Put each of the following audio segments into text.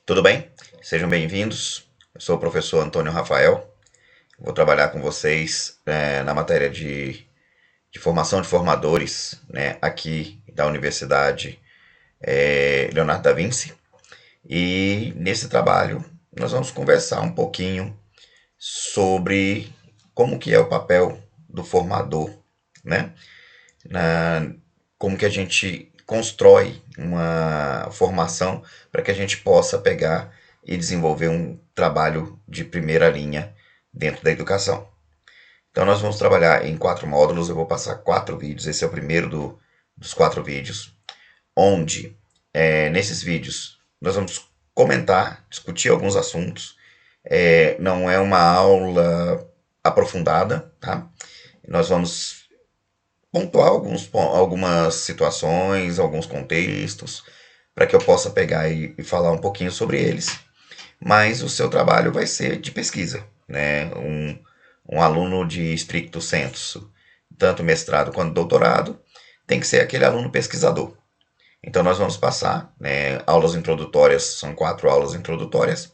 Tudo bem? Sejam bem-vindos. Eu sou o professor Antônio Rafael. Vou trabalhar com vocês na matéria de formação de formadores, né, aqui da Universidade Leonardo da Vinci. E nesse trabalho nós vamos conversar um pouquinho sobre como que é o papel do formador, né? Na, como que a gente constrói uma formação para que a gente possa pegar e desenvolver um trabalho de primeira linha dentro da educação. Então nós vamos trabalhar em 4 módulos, eu vou passar 4 vídeos, esse é o primeiro dos 4 vídeos, onde nesses vídeos nós vamos comentar, discutir alguns assuntos, não é uma aula aprofundada, tá? Nós vamos pontuar algumas situações, alguns contextos, para que eu possa pegar e falar um pouquinho sobre eles. Mas o seu trabalho vai ser de pesquisa, né? Um aluno de stricto sensu, tanto mestrado quanto doutorado, tem que ser aquele aluno pesquisador. Então nós vamos passar, né, aulas introdutórias, são 4 aulas introdutórias.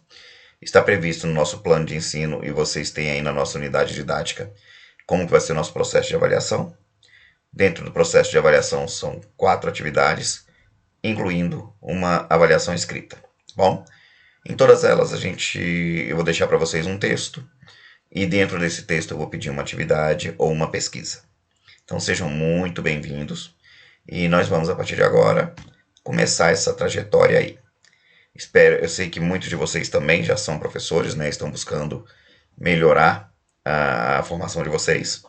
Está previsto no nosso plano de ensino e vocês têm aí na nossa unidade didática como que vai ser o nosso processo de avaliação. Dentro do processo de avaliação são 4 atividades, incluindo uma avaliação escrita. Bom, em todas elas eu vou deixar para vocês um texto e dentro desse texto eu vou pedir uma atividade ou uma pesquisa. Então sejam muito bem-vindos e nós vamos a partir de agora começar essa trajetória aí. Eu sei que muitos de vocês também já são professores, né? Estão buscando melhorar a formação de vocês.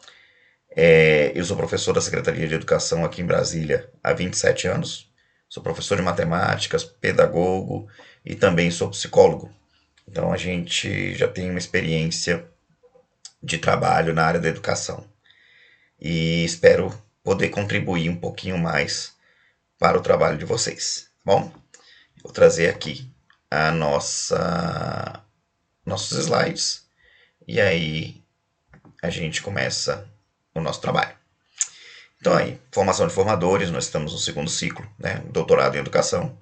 Eu sou professor da Secretaria de Educação aqui em Brasília há 27 anos. Sou professor de matemáticas, pedagogo e também sou psicólogo. Então a gente já tem uma experiência de trabalho na área da educação. E espero poder contribuir um pouquinho mais para o trabalho de vocês. Bom, vou trazer aqui a nossos slides e aí a gente começa o nosso trabalho. Então aí, formação de formadores, nós estamos no segundo ciclo, né? Doutorado em educação.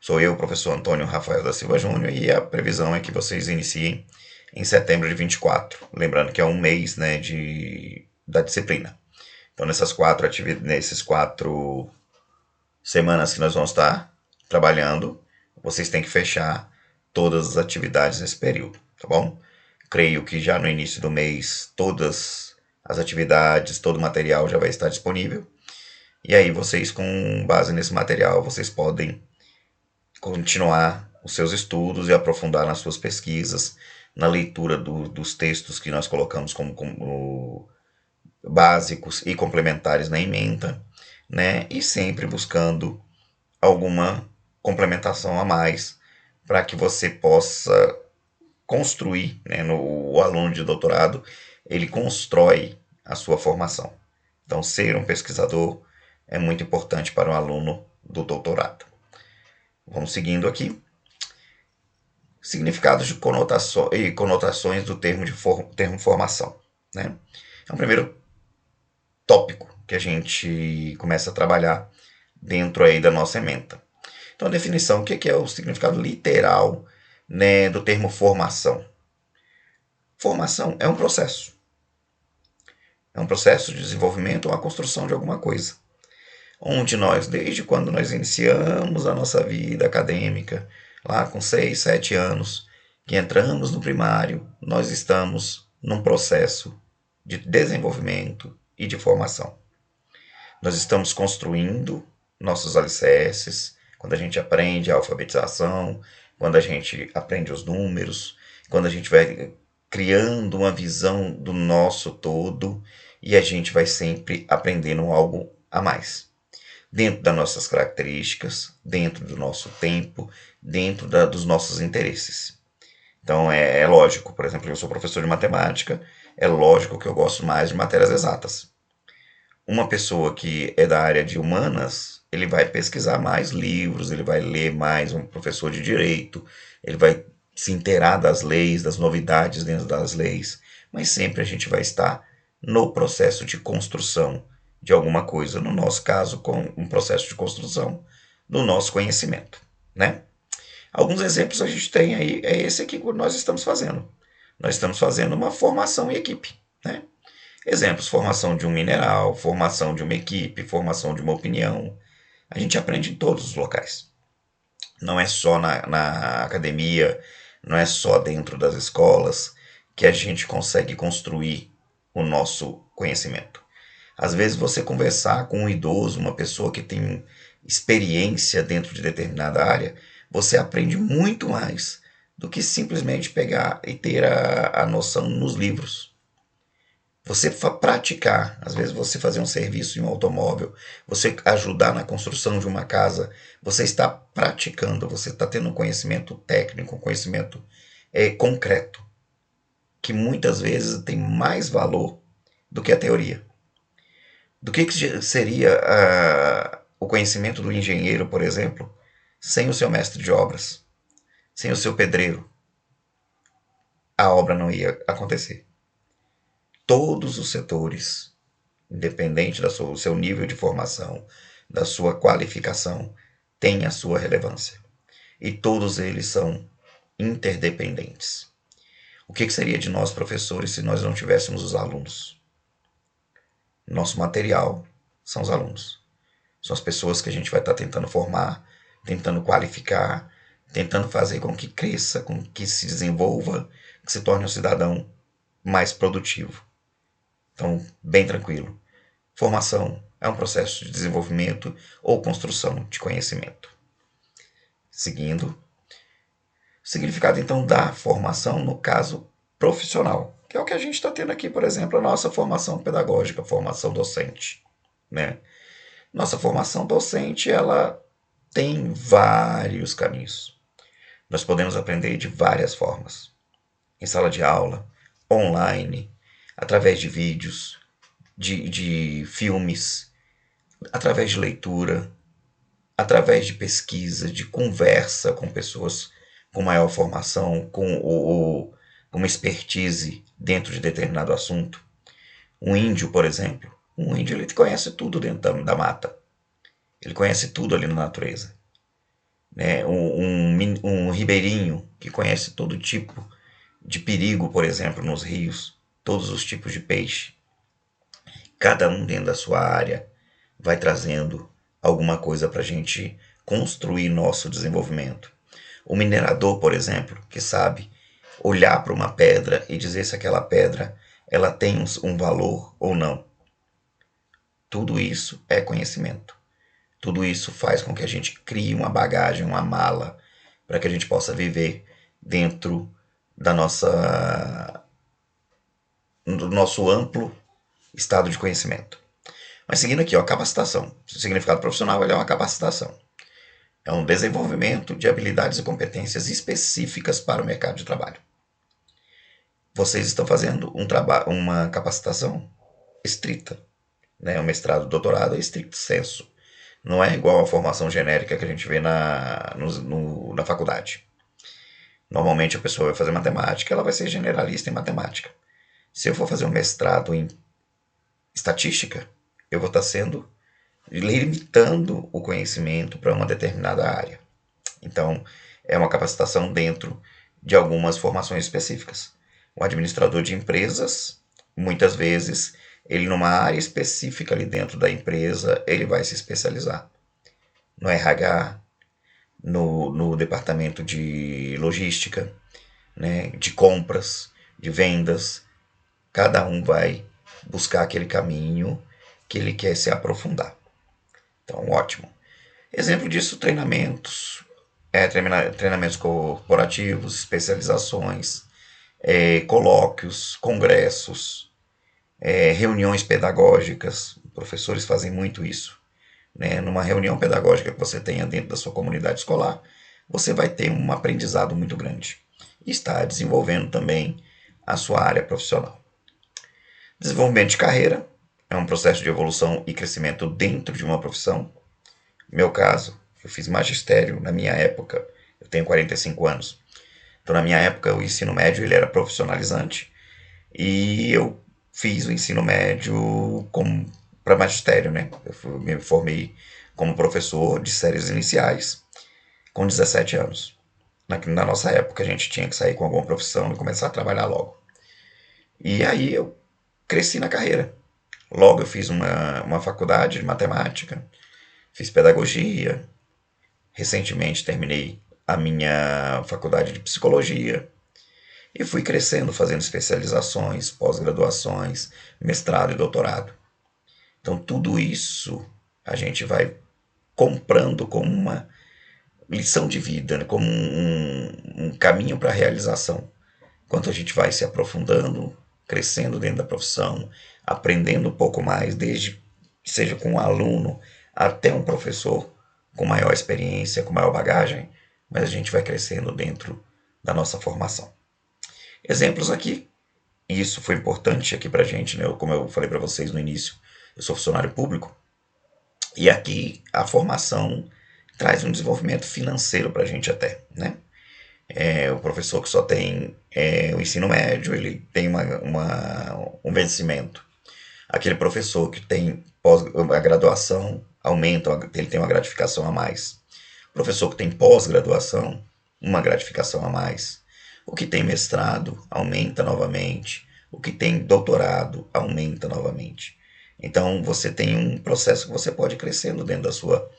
Sou eu, professor Antônio Rafael da Silva Júnior, e a previsão é que vocês iniciem em setembro de 24. Lembrando que é um mês, né, da disciplina. Então nesses 4 semanas que nós vamos estar trabalhando, vocês têm que fechar todas as atividades nesse período, tá bom? Creio que já no início do mês todas as atividades, todo o material já vai estar disponível. E aí vocês, com base nesse material, vocês podem continuar os seus estudos e aprofundar nas suas pesquisas, na leitura dos textos que nós colocamos como básicos e complementares na ementa, né? E sempre buscando alguma complementação a mais para que você possa construir, né, o aluno de doutorado, ele constrói a sua formação. Então, ser um pesquisador é muito importante para um aluno do doutorado. Vamos seguindo aqui. Significados de e conotações do termo formação, né? É um primeiro tópico que a gente começa a trabalhar dentro aí da nossa ementa. Então, a definição, o que é o significado literal, né, do termo formação? Formação é um processo. É um processo de desenvolvimento ou a construção de alguma coisa. Onde nós, desde quando nós iniciamos a nossa vida acadêmica, lá com 6, 7 anos, que entramos no primário, nós estamos num processo de desenvolvimento e de formação. Nós estamos construindo nossos alicerces, quando a gente aprende a alfabetização, quando a gente aprende os números, quando a gente vai criando uma visão do nosso todo e a gente vai sempre aprendendo algo a mais. Dentro das nossas características, dentro do nosso tempo, dentro dos nossos interesses. Então é lógico, por exemplo, eu sou professor de matemática, é lógico que eu gosto mais de matérias exatas. Uma pessoa que é da área de humanas, ele vai pesquisar mais livros, ele vai ler mais, um professor de direito, ele vai se inteirar das leis, das novidades dentro das leis, mas sempre a gente vai estar no processo de construção de alguma coisa, no nosso caso, com um processo de construção do nosso conhecimento, né? Alguns exemplos a gente tem aí, é esse aqui que nós estamos fazendo. Nós estamos fazendo uma formação em equipe, né? Exemplos, formação de um mineral, formação de uma equipe, formação de uma opinião. A gente aprende em todos os locais. Não é só na academia, não é só dentro das escolas que a gente consegue construir o nosso conhecimento. Às vezes você conversar com um idoso, uma pessoa que tem experiência dentro de determinada área, você aprende muito mais do que simplesmente pegar e ter a noção nos livros. Você praticar, às vezes você fazer um serviço em um automóvel, você ajudar na construção de uma casa, você está praticando, você está tendo um conhecimento técnico, um conhecimento concreto, que muitas vezes tem mais valor do que a teoria. Do que seria o conhecimento do engenheiro, por exemplo, sem o seu mestre de obras, sem o seu pedreiro? A obra não ia acontecer. Todos os setores, independente do seu nível de formação, da sua qualificação, têm a sua relevância. E todos eles são interdependentes. O que seria de nós, professores, se nós não tivéssemos os alunos? Nosso material são os alunos. São as pessoas que a gente vai estar tentando formar, tentando qualificar, tentando fazer com que cresça, com que se desenvolva, que se torne um cidadão mais produtivo. Então, bem tranquilo. Formação é um processo de desenvolvimento ou construção de conhecimento. Seguindo, o significado então da formação no caso profissional, que é o que a gente está tendo aqui, por exemplo, a nossa formação pedagógica, formação docente, né? Nossa formação docente, ela tem vários caminhos. Nós podemos aprender de várias formas. Em sala de aula, online, através de vídeos, de filmes, através de leitura, através de pesquisa, de conversa com pessoas com maior formação, com uma expertise dentro de determinado assunto. Um índio, por exemplo, um índio ele conhece tudo dentro da mata. Ele conhece tudo ali na natureza. Né? Um ribeirinho que conhece todo tipo de perigo, por exemplo, nos rios, todos os tipos de peixe. Cada um dentro da sua área vai trazendo alguma coisa para a gente construir nosso desenvolvimento. O minerador, por exemplo, que sabe olhar para uma pedra e dizer se aquela pedra ela tem um valor ou não. Tudo isso é conhecimento. Tudo isso faz com que a gente crie uma bagagem, uma mala, para que a gente possa viver dentro da do nosso amplo estado de conhecimento. Mas seguindo aqui, ó, capacitação. O significado profissional ele é uma capacitação. É um desenvolvimento de habilidades e competências específicas para o mercado de trabalho. Vocês estão fazendo uma capacitação estrita. Né? O mestrado, doutorado é estricto sensu. Não é igual a formação genérica que a gente vê na faculdade. Normalmente a pessoa vai fazer matemática, ela vai ser generalista em matemática. Se eu for fazer um mestrado em estatística, eu vou estar limitando o conhecimento para uma determinada área. Então, é uma capacitação dentro de algumas formações específicas. O administrador de empresas, muitas vezes, ele numa área específica ali dentro da empresa, ele vai se especializar. No RH, no departamento de logística, né, de compras, de vendas. Cada um vai buscar aquele caminho que ele quer se aprofundar. Então, ótimo. Exemplo disso, treinamentos, treinamentos corporativos, especializações, colóquios, congressos, reuniões pedagógicas. Professores fazem muito isso. Né? Numa reunião pedagógica que você tenha dentro da sua comunidade escolar, você vai ter um aprendizado muito grande. E está desenvolvendo também a sua área profissional. Desenvolvimento de carreira é um processo de evolução e crescimento dentro de uma profissão. No meu caso, eu fiz magistério na minha época, eu tenho 45 anos. Então, na minha época, o ensino médio ele era profissionalizante e eu fiz o ensino médio para magistério, né? Eu me formei como professor de séries iniciais com 17 anos. Na nossa época a gente tinha que sair com alguma profissão e começar a trabalhar logo. E aí eu cresci na carreira. Logo eu fiz uma faculdade de matemática, fiz pedagogia, recentemente terminei a minha faculdade de psicologia e fui crescendo, fazendo especializações, pós-graduações, mestrado e doutorado. Então tudo isso a gente vai comprando como uma lição de vida, né? Como um caminho para a realização. Enquanto a gente vai se aprofundando, crescendo dentro da profissão, aprendendo um pouco mais, desde que seja com um aluno até um professor com maior experiência, com maior bagagem, mas a gente vai crescendo dentro da nossa formação. Exemplos aqui, e isso foi importante aqui para a gente, né? Como eu falei para vocês no início, eu sou funcionário público, e aqui a formação traz um desenvolvimento financeiro para a gente até, né? O professor que só tem o ensino médio, ele tem um vencimento. Aquele professor que tem a graduação aumenta, ele tem uma gratificação a mais. O professor que tem pós-graduação, uma gratificação a mais. O que tem mestrado aumenta novamente. O que tem doutorado aumenta novamente. Então você tem um processo que você pode ir crescendo dentro da sua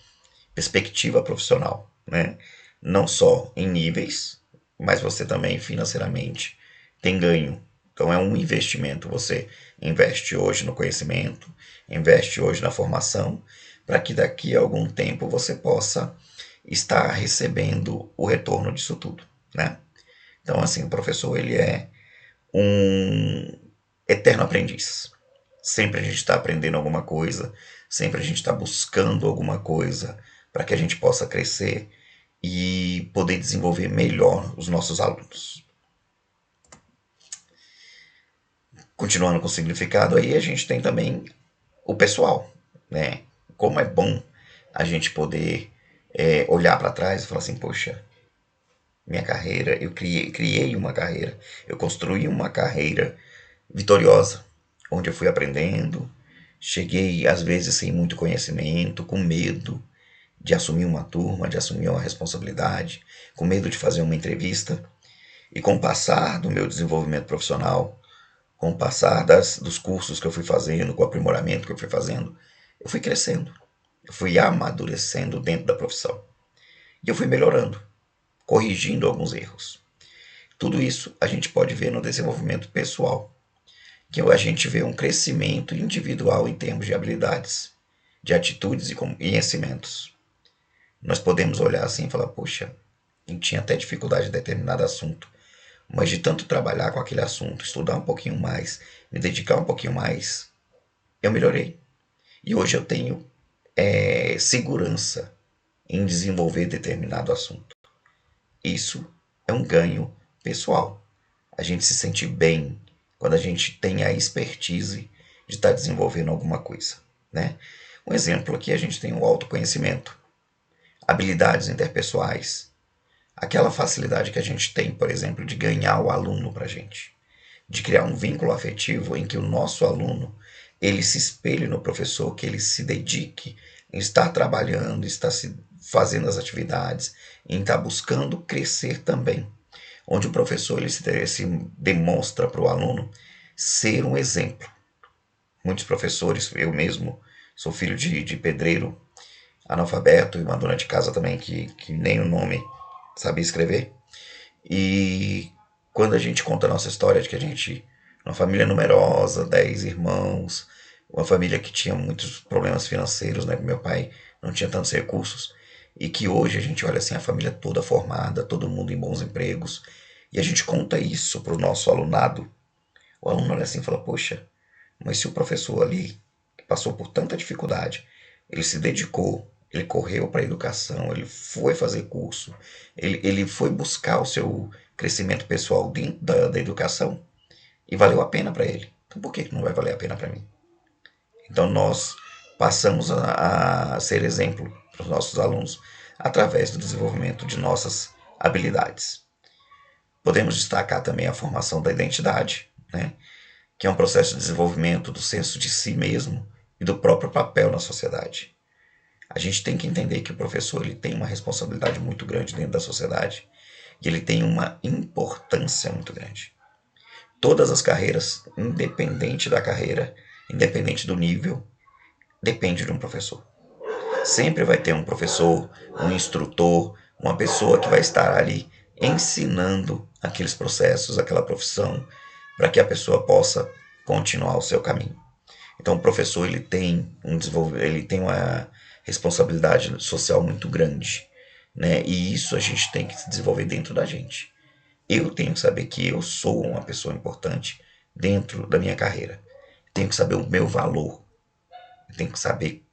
perspectiva profissional, né? Não só em níveis, mas você também financeiramente tem ganho. Então é um investimento. Você investe hoje no conhecimento, investe hoje na formação, para que daqui a algum tempo você possa estar recebendo o retorno disso tudo, né? Então assim, o professor ele é um eterno aprendiz. Sempre a gente está aprendendo alguma coisa, sempre a gente está buscando alguma coisa para que a gente possa crescer e poder desenvolver melhor os nossos alunos. Continuando com o significado, aí a gente tem também o pessoal, né? Como é bom a gente poder olhar para trás e falar assim, poxa, minha carreira, eu criei uma carreira, eu construí uma carreira vitoriosa, onde eu fui aprendendo, cheguei às vezes sem muito conhecimento, com medo de assumir uma turma, de assumir uma responsabilidade, com medo de fazer uma entrevista. E com o passar do meu desenvolvimento profissional, com o passar dos cursos que eu fui fazendo, com o aprimoramento que eu fui fazendo, eu fui crescendo, eu fui amadurecendo dentro da profissão. E eu fui melhorando, corrigindo alguns erros. Tudo isso a gente pode ver no desenvolvimento pessoal, que a gente vê um crescimento individual em termos de habilidades, de atitudes e conhecimentos. Nós podemos olhar assim e falar, poxa, eu tinha até dificuldade de determinado assunto, mas de tanto trabalhar com aquele assunto, estudar um pouquinho mais, me dedicar um pouquinho mais, eu melhorei. E hoje eu tenho segurança em desenvolver determinado assunto. Isso é um ganho pessoal. A gente se sente bem quando a gente tem a expertise de estar desenvolvendo alguma coisa, né? Um exemplo aqui, a gente tem o autoconhecimento, habilidades interpessoais, aquela facilidade que a gente tem, por exemplo, de ganhar o aluno para a gente, de criar um vínculo afetivo em que o nosso aluno ele se espelhe no professor, que ele se dedique em estar trabalhando, estar se fazendo as atividades, em estar buscando crescer também, onde o professor ele se demonstra para o aluno ser um exemplo. Muitos professores, eu mesmo sou filho de pedreiro, analfabeto, e uma dona de casa também que nem o nome sabia escrever. E quando a gente conta a nossa história de que a gente, uma família numerosa, 10 irmãos, uma família que tinha muitos problemas financeiros, né? Meu pai não tinha tantos recursos, e que hoje a gente olha assim, a família toda formada, todo mundo em bons empregos, e a gente conta isso para o nosso alunado. O aluno olha assim e fala, poxa, mas se o professor ali, que passou por tanta dificuldade, ele se dedicou, ele correu para a educação, ele foi fazer curso, ele foi buscar o seu crescimento pessoal dentro da educação e valeu a pena para ele. Então por que não vai valer a pena para mim? Então nós passamos a ser exemplo para os nossos alunos através do desenvolvimento de nossas habilidades. Podemos destacar também a formação da identidade, né? Que é um processo de desenvolvimento do senso de si mesmo e do próprio papel na sociedade. A gente tem que entender que o professor ele tem uma responsabilidade muito grande dentro da sociedade e ele tem uma importância muito grande. Todas as carreiras, independente da carreira, independente do nível, depende de um professor. Sempre vai ter um professor, um instrutor, uma pessoa que vai estar ali ensinando aqueles processos, aquela profissão, para que a pessoa possa continuar o seu caminho. Então, o professor ele tem uma responsabilidade social muito grande, né? E isso a gente tem que se desenvolver dentro da gente. Eu tenho que saber que eu sou uma pessoa importante dentro da minha carreira. Tenho que saber o meu valor. Tenho que saber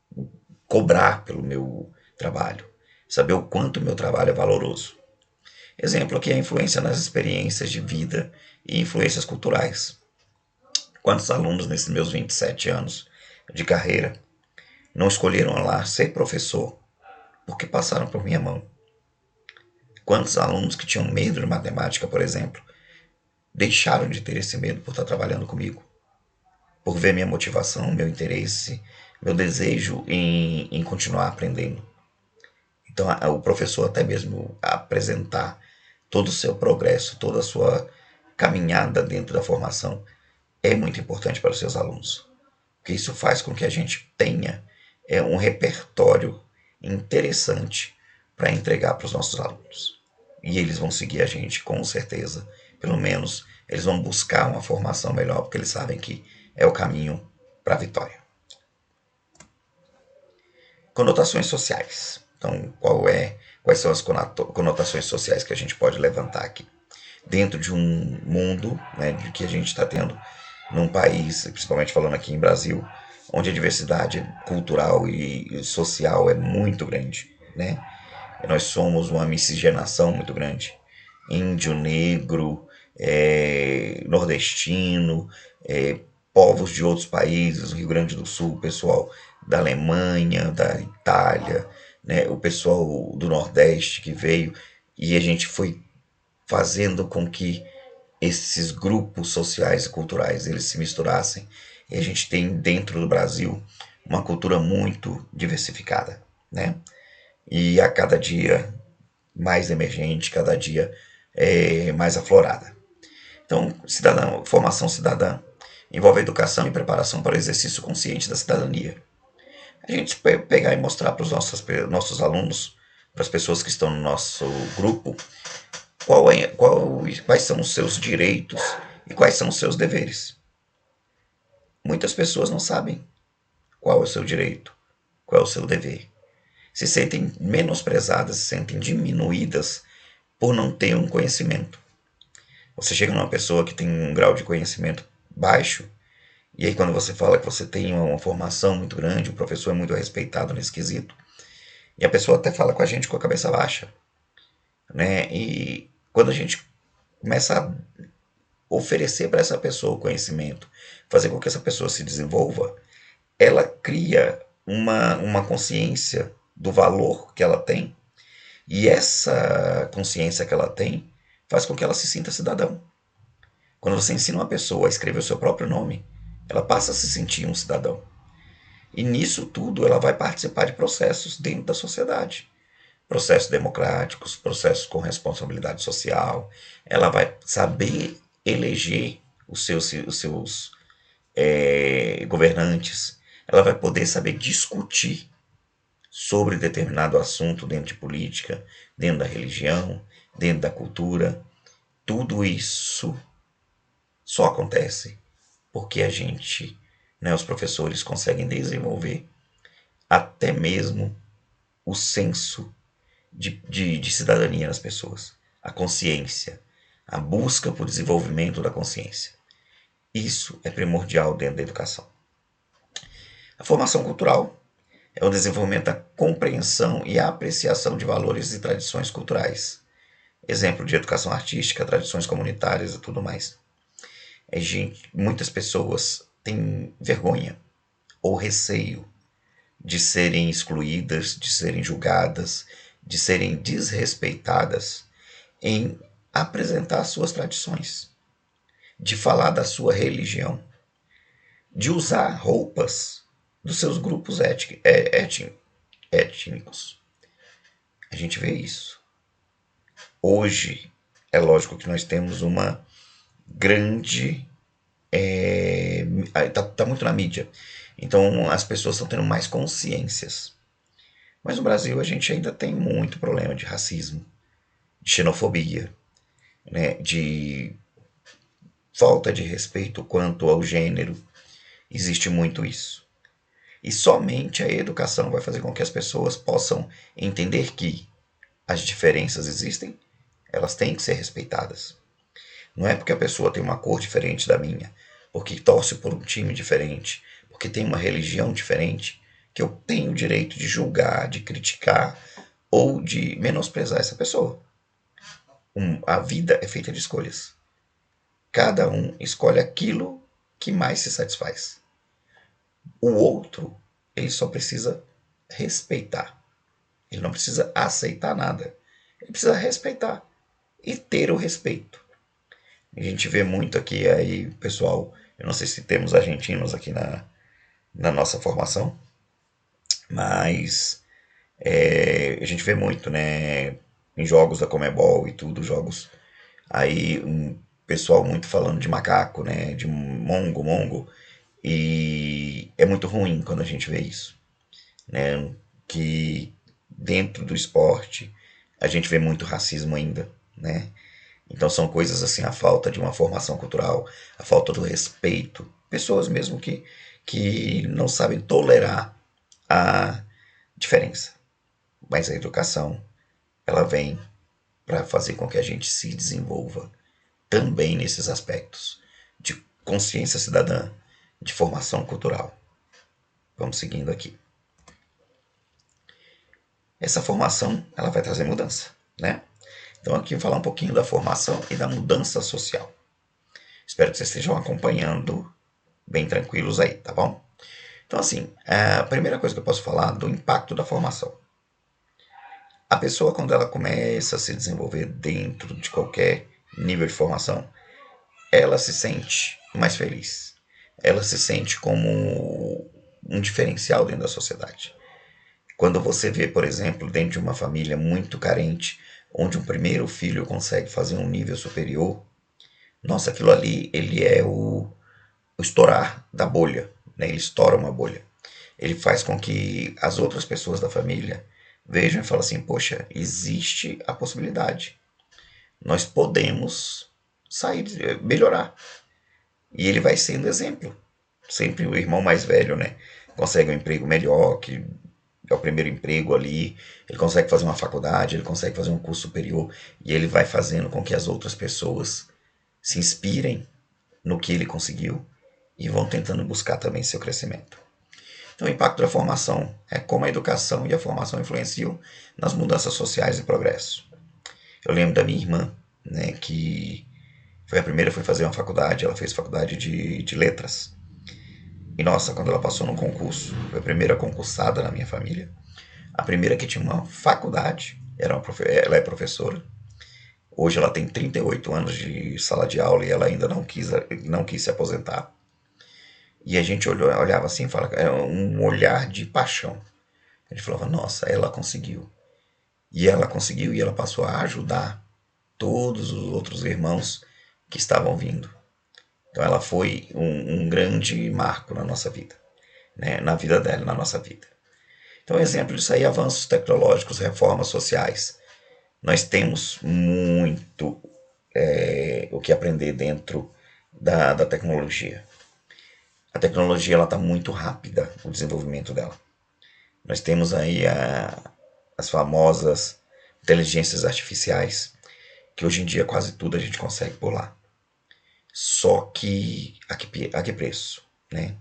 cobrar pelo meu trabalho. Saber o quanto o meu trabalho é valoroso. Exemplo aqui é a influência nas experiências de vida e influências culturais. Quantos alunos nesses meus 27 anos de carreira não escolheram lá ser professor porque passaram por minha mão? Quantos alunos que tinham medo de matemática, por exemplo, deixaram de ter esse medo por estar trabalhando comigo? Por ver minha motivação, meu interesse, meu desejo em continuar aprendendo. Então, o professor, até mesmo apresentar todo o seu progresso, toda a sua caminhada dentro da formação, é muito importante para os seus alunos. Porque isso faz com que a gente tenha um repertório interessante para entregar para os nossos alunos. E eles vão seguir a gente com certeza. Pelo menos eles vão buscar uma formação melhor, porque eles sabem que é o caminho para a vitória. Conotações sociais. Então, quais são as conotações sociais que a gente pode levantar aqui? Dentro de um mundo, né, de que a gente está tendo num país, principalmente falando aqui em Brasil, onde a diversidade cultural e social é muito grande, né? Nós somos uma miscigenação muito grande. Índio, negro, nordestino, povos de outros países, Rio Grande do Sul, pessoal da Alemanha, da Itália, né? O pessoal do Nordeste que veio e a gente foi fazendo com que esses grupos sociais e culturais eles se misturassem. E a gente tem dentro do Brasil uma cultura muito diversificada, né? E a cada dia mais emergente, cada dia mais aflorada. Então, formação cidadã envolve educação e preparação para o exercício consciente da cidadania. A gente pegar e mostrar para os nossos alunos, para as pessoas que estão no nosso grupo, quais são os seus direitos e quais são os seus deveres. Muitas pessoas não sabem qual é o seu direito, qual é o seu dever. Se sentem menosprezadas, se sentem diminuídas por não ter um conhecimento. Você chega numa pessoa que tem um grau de conhecimento baixo, e aí quando você fala que você tem uma formação muito grande, o professor é muito respeitado nesse quesito, e a pessoa até fala com a gente com a cabeça baixa, né? E quando a gente começa a oferecer para essa pessoa o conhecimento, fazer com que essa pessoa se desenvolva, ela cria uma consciência do valor que ela tem, e essa consciência que ela tem faz com que ela se sinta cidadão. Quando você ensina uma pessoa a escrever o seu próprio nome, ela passa a se sentir um cidadão. E nisso tudo ela vai participar de processos dentro da sociedade. Processos democráticos, processos com responsabilidade social. Ela vai saber eleger os seus governantes. Ela vai poder saber discutir sobre determinado assunto dentro de política, dentro da religião, dentro da cultura. Tudo isso só acontece porque a gente, né, os professores conseguem desenvolver até mesmo o senso de cidadania nas pessoas, a consciência, a busca por desenvolvimento da consciência. Isso é primordial dentro da educação. A formação cultural é o desenvolvimento da compreensão e a apreciação de valores e tradições culturais. Exemplo de educação artística, tradições comunitárias e tudo mais. Muitas pessoas têm vergonha ou receio de serem excluídas, de serem julgadas, de serem desrespeitadas em apresentar suas tradições, de falar da sua religião, de usar roupas dos seus grupos étnicos. A gente vê isso. Hoje, É lógico que nós temos uma grande. Tá muito na mídia. Então as pessoas estão tendo mais consciências. Mas no Brasil a gente ainda tem muito problema de racismo, de xenofobia, né, de falta de respeito quanto ao gênero. Existe muito isso. E somente a educação vai fazer com que as pessoas possam entender que as diferenças existem, elas têm que ser respeitadas. Não é porque a pessoa tem uma cor diferente da minha, porque torce por um time diferente, porque tem uma religião diferente, que eu tenho o direito de julgar, de criticar ou de menosprezar essa pessoa. A vida é feita de escolhas. Cada um escolhe aquilo que mais se satisfaz. O outro, ele só precisa respeitar. Ele não precisa aceitar nada. Ele precisa respeitar e ter o respeito. A gente vê muito aqui aí, pessoal, eu não sei se temos argentinos aqui na nossa formação, mas a gente vê muito, né, em jogos da Comebol e tudo, jogos aí, um pessoal muito falando de macaco, né, de mongo, e é muito ruim quando a gente vê isso, né, que dentro do esporte a gente vê muito racismo ainda, né, então são coisas assim, a falta de uma formação cultural, a falta do respeito, pessoas mesmo que não sabem tolerar a diferença. Mas a educação, ela vem para fazer com que a gente se desenvolva também nesses aspectos de consciência cidadã, de formação cultural. Vamos seguindo aqui. Essa formação, ela vai trazer mudança, né? Então aqui eu vou falar um pouquinho da formação e da mudança social. Espero que vocês estejam acompanhando bem tranquilos aí, tá bom? Então, assim, a primeira coisa que eu posso falar do impacto da formação. A pessoa, quando ela começa a se desenvolver dentro de qualquer nível de formação, ela se sente mais feliz. Ela se sente como um diferencial dentro da sociedade. Quando você vê, por exemplo, dentro de uma família muito carente, onde um primeiro filho consegue fazer um nível superior, nossa, aquilo ali, ele é o estourar da bolha, né? Ele estoura uma bolha. Ele faz com que as outras pessoas da família vejam e falem assim: poxa, existe a possibilidade. Nós podemos sair, melhorar. E ele vai sendo exemplo. Sempre o irmão mais velho, né? Consegue um emprego melhor, que é o primeiro emprego ali, ele consegue fazer uma faculdade, ele consegue fazer um curso superior, e ele vai fazendo com que as outras pessoas se inspirem no que ele conseguiu e vão tentando buscar também seu crescimento. Então, o impacto da formação é como a educação e a formação influenciam nas mudanças sociais e progresso. Eu lembro da minha irmã, né, que foi a primeira a fazer uma faculdade, ela fez faculdade de letras. E nossa, quando ela passou num concurso, foi a primeira concursada na minha família, a primeira que tinha uma faculdade, ela é professora. Hoje ela tem 38 anos de sala de aula e ela ainda não quis se aposentar. E a gente olhava assim e falava, é um olhar de paixão. A gente falava, nossa, ela conseguiu. E ela conseguiu e ela passou a ajudar todos os outros irmãos que estavam vindo. Então ela foi um grande marco na nossa vida, né? Na vida dela, na nossa vida. Então, exemplo disso aí, avanços tecnológicos, reformas sociais. Nós temos muito o que aprender dentro da tecnologia. A tecnologia está muito rápida, o desenvolvimento dela. Nós temos aí as famosas inteligências artificiais, que hoje em dia quase tudo a gente consegue por lá. Só que a que preço? Né?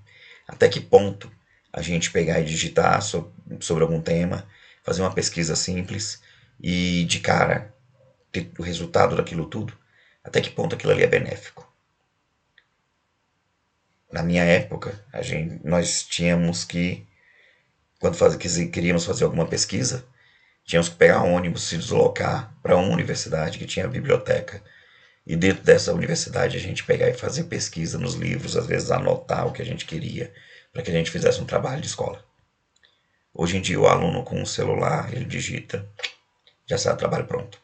Até que ponto a gente pegar e digitar sobre algum tema, fazer uma pesquisa simples e de cara ter o resultado daquilo tudo? Até que ponto aquilo ali é benéfico? Na minha época, nós tínhamos que, quando queríamos fazer alguma pesquisa, tínhamos que pegar um ônibus, se deslocar para uma universidade que tinha biblioteca. E dentro dessa universidade a gente pegar e fazer pesquisa nos livros, às vezes anotar o que a gente queria, para que a gente fizesse um trabalho de escola. Hoje em dia o aluno com um celular, ele digita, já sai o trabalho pronto.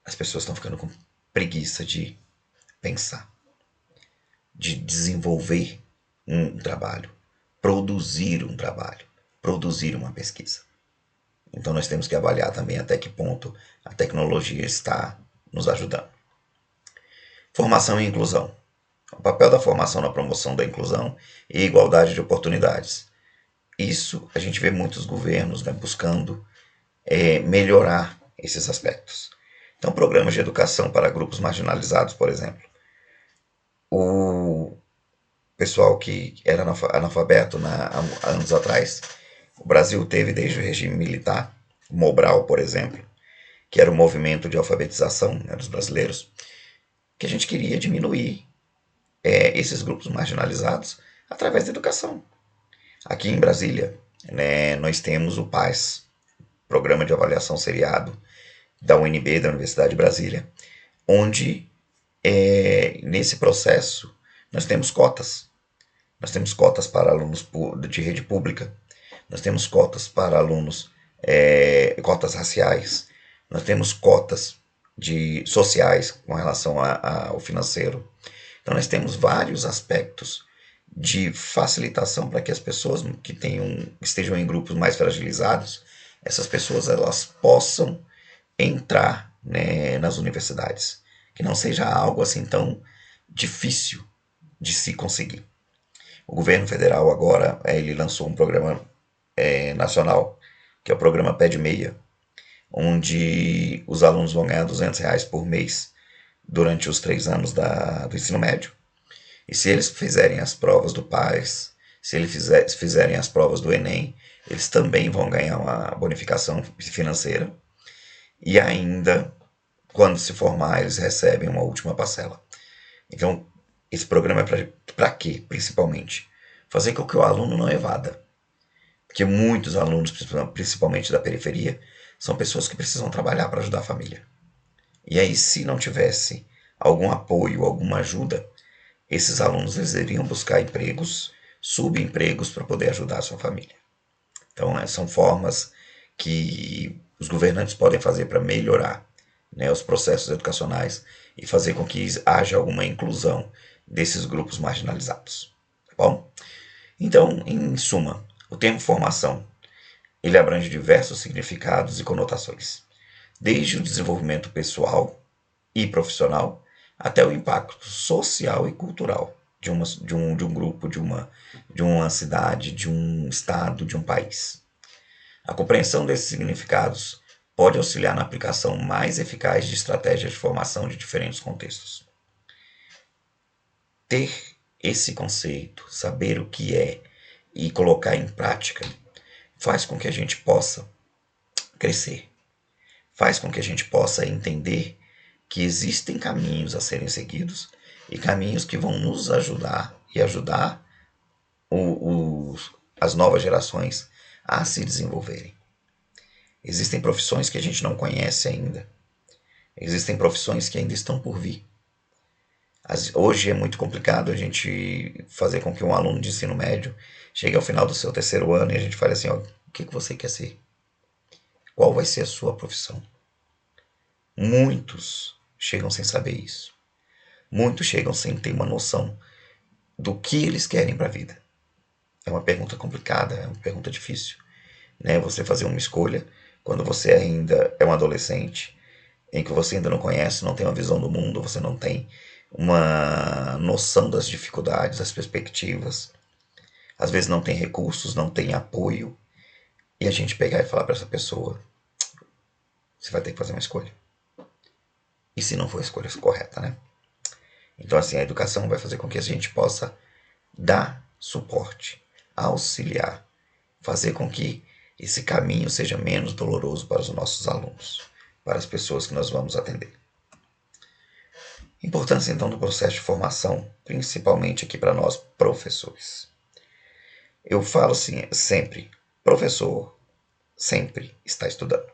as pessoas estão ficando com preguiça de pensar, de desenvolver um trabalho, produzir um trabalho, produzir uma pesquisa. Então nós temos que avaliar também até que ponto a tecnologia está nos ajudando. Formação e inclusão. O papel da formação na promoção da inclusão e igualdade de oportunidades. Isso a gente vê muitos governos, né, buscando melhorar esses aspectos. Então, programas de educação para grupos marginalizados, por exemplo. O pessoal que era analfabeto há anos atrás, o Brasil teve desde o regime militar, o Mobral, por exemplo, que era o movimento de alfabetização, né, dos brasileiros, que a gente queria diminuir esses grupos marginalizados através da educação. Aqui em Brasília, né, nós temos o PAS, Programa de Avaliação Seriado, da UNB, da Universidade de Brasília, onde nesse processo nós temos cotas. Nós temos cotas para alunos de rede pública, nós temos cotas para alunos, cotas raciais, nós temos cotas sociais com relação ao financeiro. Então nós temos vários aspectos de facilitação para que as pessoas que estejam em grupos mais fragilizados, essas pessoas elas possam entrar, né, nas universidades, que não seja algo assim tão difícil de se conseguir. O governo federal agora ele lançou um programa nacional, que é o programa Pé de Meia, onde os alunos vão ganhar R$ 200 por mês durante os 3 anos do ensino médio. E se eles fizerem as provas do PAS, se eles fizerem as provas do Enem, eles também vão ganhar uma bonificação financeira. E ainda, quando se formar, eles recebem uma última parcela. Então, esse programa é para quê, principalmente? Fazer com que o aluno não evada. Porque muitos alunos, principalmente da periferia, são pessoas que precisam trabalhar para ajudar a família. E aí, se não tivesse algum apoio, alguma ajuda, esses alunos eles iriam buscar empregos, subempregos, para poder ajudar a sua família. Então, são formas que os governantes podem fazer para melhorar, né, os processos educacionais e fazer com que haja alguma inclusão desses grupos marginalizados. Tá bom? Então, em suma, o termo formação ele abrange diversos significados e conotações, desde o desenvolvimento pessoal e profissional até o impacto social e cultural de um grupo, de uma cidade, de um estado, de um país. A compreensão desses significados pode auxiliar na aplicação mais eficaz de estratégias de formação de diferentes contextos. Ter esse conceito, saber o que é e colocar em prática, faz com que a gente possa crescer, faz com que a gente possa entender que existem caminhos a serem seguidos e caminhos que vão nos ajudar e ajudar as novas gerações a se desenvolverem. Existem profissões que a gente não conhece ainda. Existem profissões que ainda estão por vir. Hoje é muito complicado a gente fazer com que um aluno de ensino médio chegue ao final do seu 3º ano e a gente fale assim, ó, o que você quer ser? Qual vai ser a sua profissão? Muitos chegam sem saber isso. Muitos chegam sem ter uma noção do que eles querem para a vida. É uma pergunta complicada, é uma pergunta difícil, né? Você fazer uma escolha quando você ainda é um adolescente, em que você ainda não conhece, não tem uma visão do mundo, você não tem uma noção das dificuldades, das perspectivas, às vezes não tem recursos, não tem apoio, e a gente pegar e falar para essa pessoa, você vai ter que fazer uma escolha. E se não for a escolha correta, né? Então, assim, a educação vai fazer com que a gente possa dar suporte, auxiliar, fazer com que esse caminho seja menos doloroso para os nossos alunos, para as pessoas que nós vamos atender. Importância, então, do processo de formação, principalmente aqui para nós, professores. Eu falo assim, sempre, professor sempre está estudando.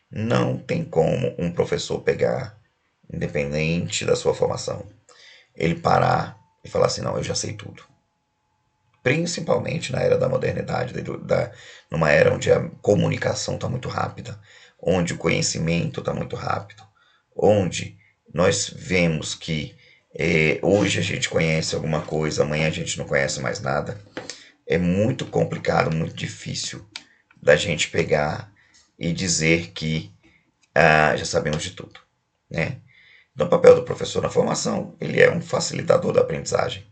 Não tem como um professor pegar, independente da sua formação, ele parar e falar assim, não, eu já sei tudo. Principalmente na era da modernidade, numa era onde a comunicação está muito rápida, onde o conhecimento está muito rápido, onde nós vemos que hoje a gente conhece alguma coisa, amanhã a gente não conhece mais nada, é muito complicado, muito difícil da gente pegar e dizer que já sabemos de tudo, né? Então, o papel do professor na formação, ele é um facilitador da aprendizagem.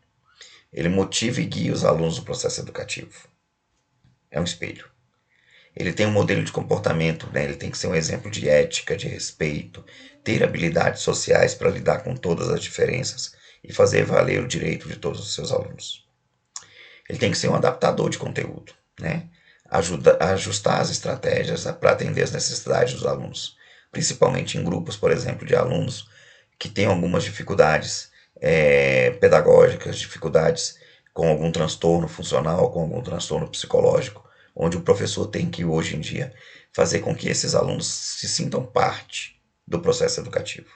Ele motiva e guia os alunos no processo educativo. É um espelho. Ele tem um modelo de comportamento, né? Ele tem que ser um exemplo de ética, de respeito, ter habilidades sociais para lidar com todas as diferenças e fazer valer o direito de todos os seus alunos. Ele tem que ser um adaptador de conteúdo, né? Ajustar as estratégias para atender as necessidades dos alunos, principalmente em grupos, por exemplo, de alunos que têm algumas dificuldades pedagógicas, dificuldades com algum transtorno funcional, com algum transtorno psicológico, onde o professor tem que, hoje em dia, fazer com que esses alunos se sintam parte do processo educativo.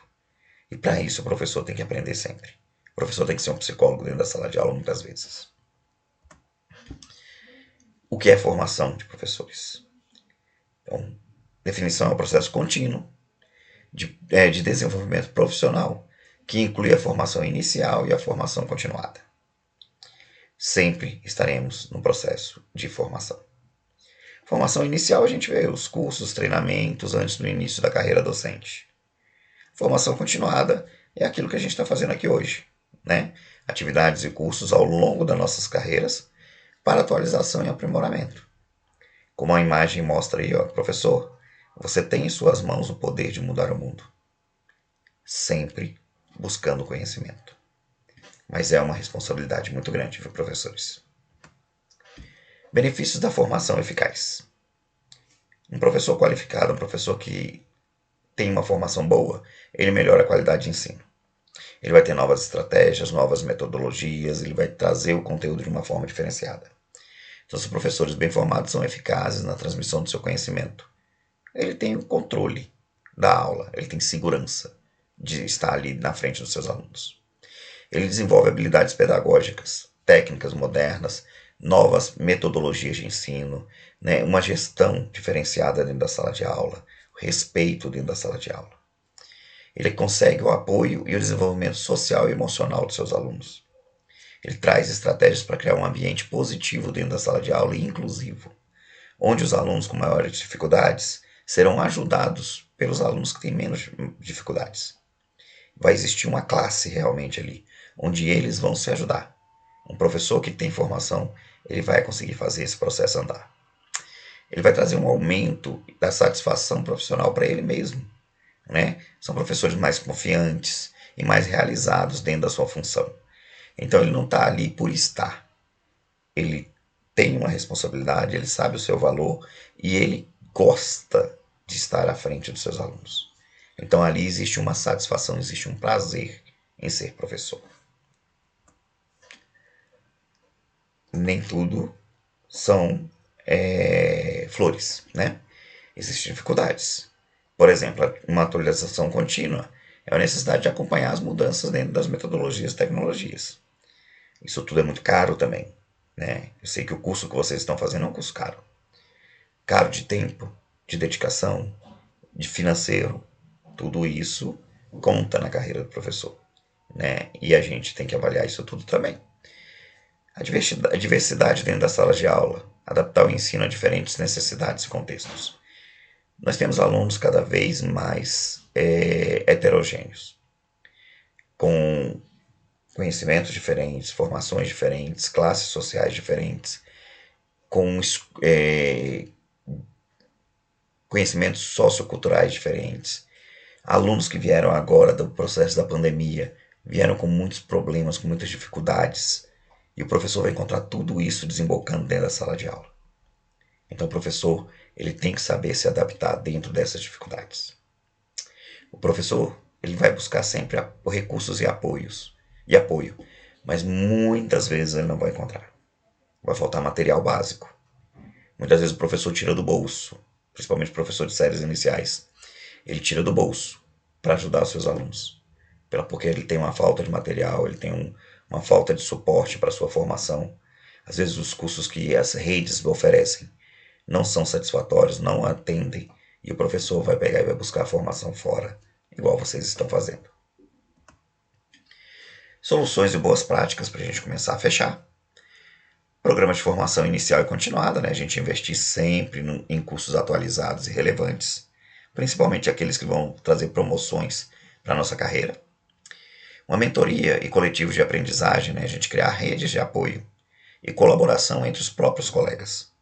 E para isso o professor tem que aprender sempre. O professor tem que ser um psicólogo dentro da sala de aula muitas vezes. O que é formação de professores? Então, definição é um processo contínuo de desenvolvimento profissional que inclui a formação inicial e a formação continuada. Sempre estaremos no processo de formação. Formação inicial a gente vê os cursos, treinamentos antes do início da carreira docente. Formação continuada é aquilo que a gente está fazendo aqui hoje, né? Atividades e cursos ao longo das nossas carreiras para atualização e aprimoramento. Como a imagem mostra aí, ó, professor, você tem em suas mãos o poder de mudar o mundo. Sempre buscando conhecimento. Mas é uma responsabilidade muito grande, viu, professores? Benefícios da formação eficaz. Um professor qualificado, um professor que tem uma formação boa, ele melhora a qualidade de ensino. Ele vai ter novas estratégias, novas metodologias, ele vai trazer o conteúdo de uma forma diferenciada. Então, os professores bem formados são eficazes na transmissão do seu conhecimento. Ele tem o controle da aula, ele tem segurança de estar ali na frente dos seus alunos. Ele desenvolve habilidades pedagógicas, técnicas modernas, novas metodologias de ensino, né? Uma gestão diferenciada dentro da sala de aula, respeito dentro da sala de aula. Ele consegue o apoio e o desenvolvimento social e emocional dos seus alunos. Ele traz estratégias para criar um ambiente positivo dentro da sala de aula e inclusivo, onde os alunos com maiores dificuldades serão ajudados pelos alunos que têm menos dificuldades. Vai existir uma classe realmente ali, onde eles vão se ajudar. Um professor que tem formação, ele vai conseguir fazer esse processo andar. Ele vai trazer um aumento da satisfação profissional para ele mesmo, né? São professores mais confiantes e mais realizados dentro da sua função. Então ele não está ali por estar. Ele tem uma responsabilidade, ele sabe o seu valor e ele gosta de estar à frente dos seus alunos. Então ali existe uma satisfação, existe um prazer em ser professor. Nem tudo são flores, né? Existem dificuldades. Por exemplo, uma atualização contínua é a necessidade de acompanhar as mudanças dentro das metodologias e tecnologias. Isso tudo é muito caro também, né? Eu sei que o curso que vocês estão fazendo é um curso caro. Caro de tempo, de dedicação, de financeiro. Tudo isso conta na carreira do professor, né? E a gente tem que avaliar isso tudo também. A diversidade dentro da sala de aula, adaptar o ensino a diferentes necessidades e contextos. Nós temos alunos cada vez mais heterogêneos, com conhecimentos diferentes, formações diferentes, classes sociais diferentes, com conhecimentos socioculturais diferentes. Alunos que vieram agora do processo da pandemia, vieram com muitos problemas, com muitas dificuldades, e o professor vai encontrar tudo isso desembocando dentro da sala de aula. Então o professor, ele tem que saber se adaptar dentro dessas dificuldades. O professor, ele vai buscar sempre recursos e apoio, mas muitas vezes ele não vai encontrar. Vai faltar material básico. Muitas vezes o professor tira do bolso, principalmente o professor de séries iniciais. Ele tira do bolso para ajudar os seus alunos, porque ele tem uma falta de material, ele tem uma falta de suporte para a sua formação. Às vezes os cursos que as redes oferecem não são satisfatórios, não atendem e o professor vai pegar e vai buscar a formação fora, igual vocês estão fazendo. Soluções e boas práticas para a gente começar a fechar. Programa de formação inicial e continuada, né? A gente investir sempre em cursos atualizados e relevantes, principalmente aqueles que vão trazer promoções para a nossa carreira. Uma mentoria e coletivos de aprendizagem, né? A gente criar redes de apoio e colaboração entre os próprios colegas.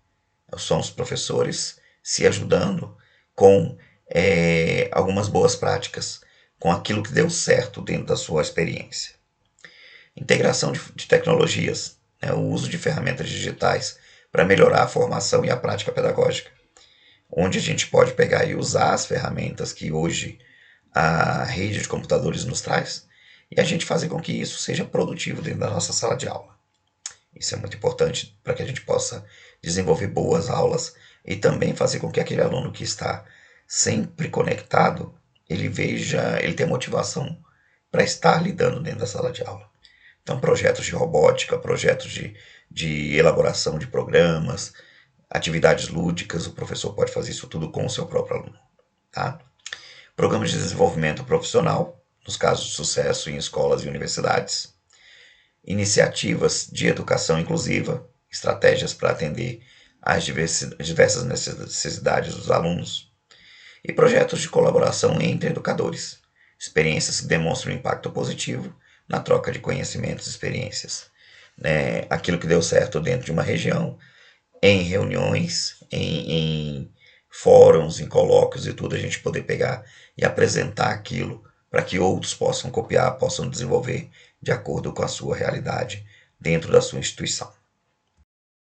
São os professores se ajudando com algumas boas práticas, com aquilo que deu certo dentro da sua experiência. Integração de tecnologias, né? O uso de ferramentas digitais para melhorar a formação e a prática pedagógica, onde a gente pode pegar e usar as ferramentas que hoje a rede de computadores nos traz e a gente fazer com que isso seja produtivo dentro da nossa sala de aula. Isso é muito importante para que a gente possa desenvolver boas aulas e também fazer com que aquele aluno que está sempre conectado, ele tenha motivação para estar lidando dentro da sala de aula. Então, projetos de robótica, projetos de elaboração de programas, atividades lúdicas, o professor pode fazer isso tudo com o seu próprio aluno. Tá? Programas de desenvolvimento profissional, nos casos de sucesso em escolas e universidades. Iniciativas de educação inclusiva, estratégias para atender às diversas necessidades dos alunos. E projetos de colaboração entre educadores, experiências que demonstram um impacto positivo na troca de conhecimentos e experiências. Né? Aquilo que deu certo dentro de uma região, em reuniões, em fóruns, em colóquios e tudo, a gente poder pegar e apresentar aquilo para que outros possam copiar, possam desenvolver de acordo com a sua realidade dentro da sua instituição.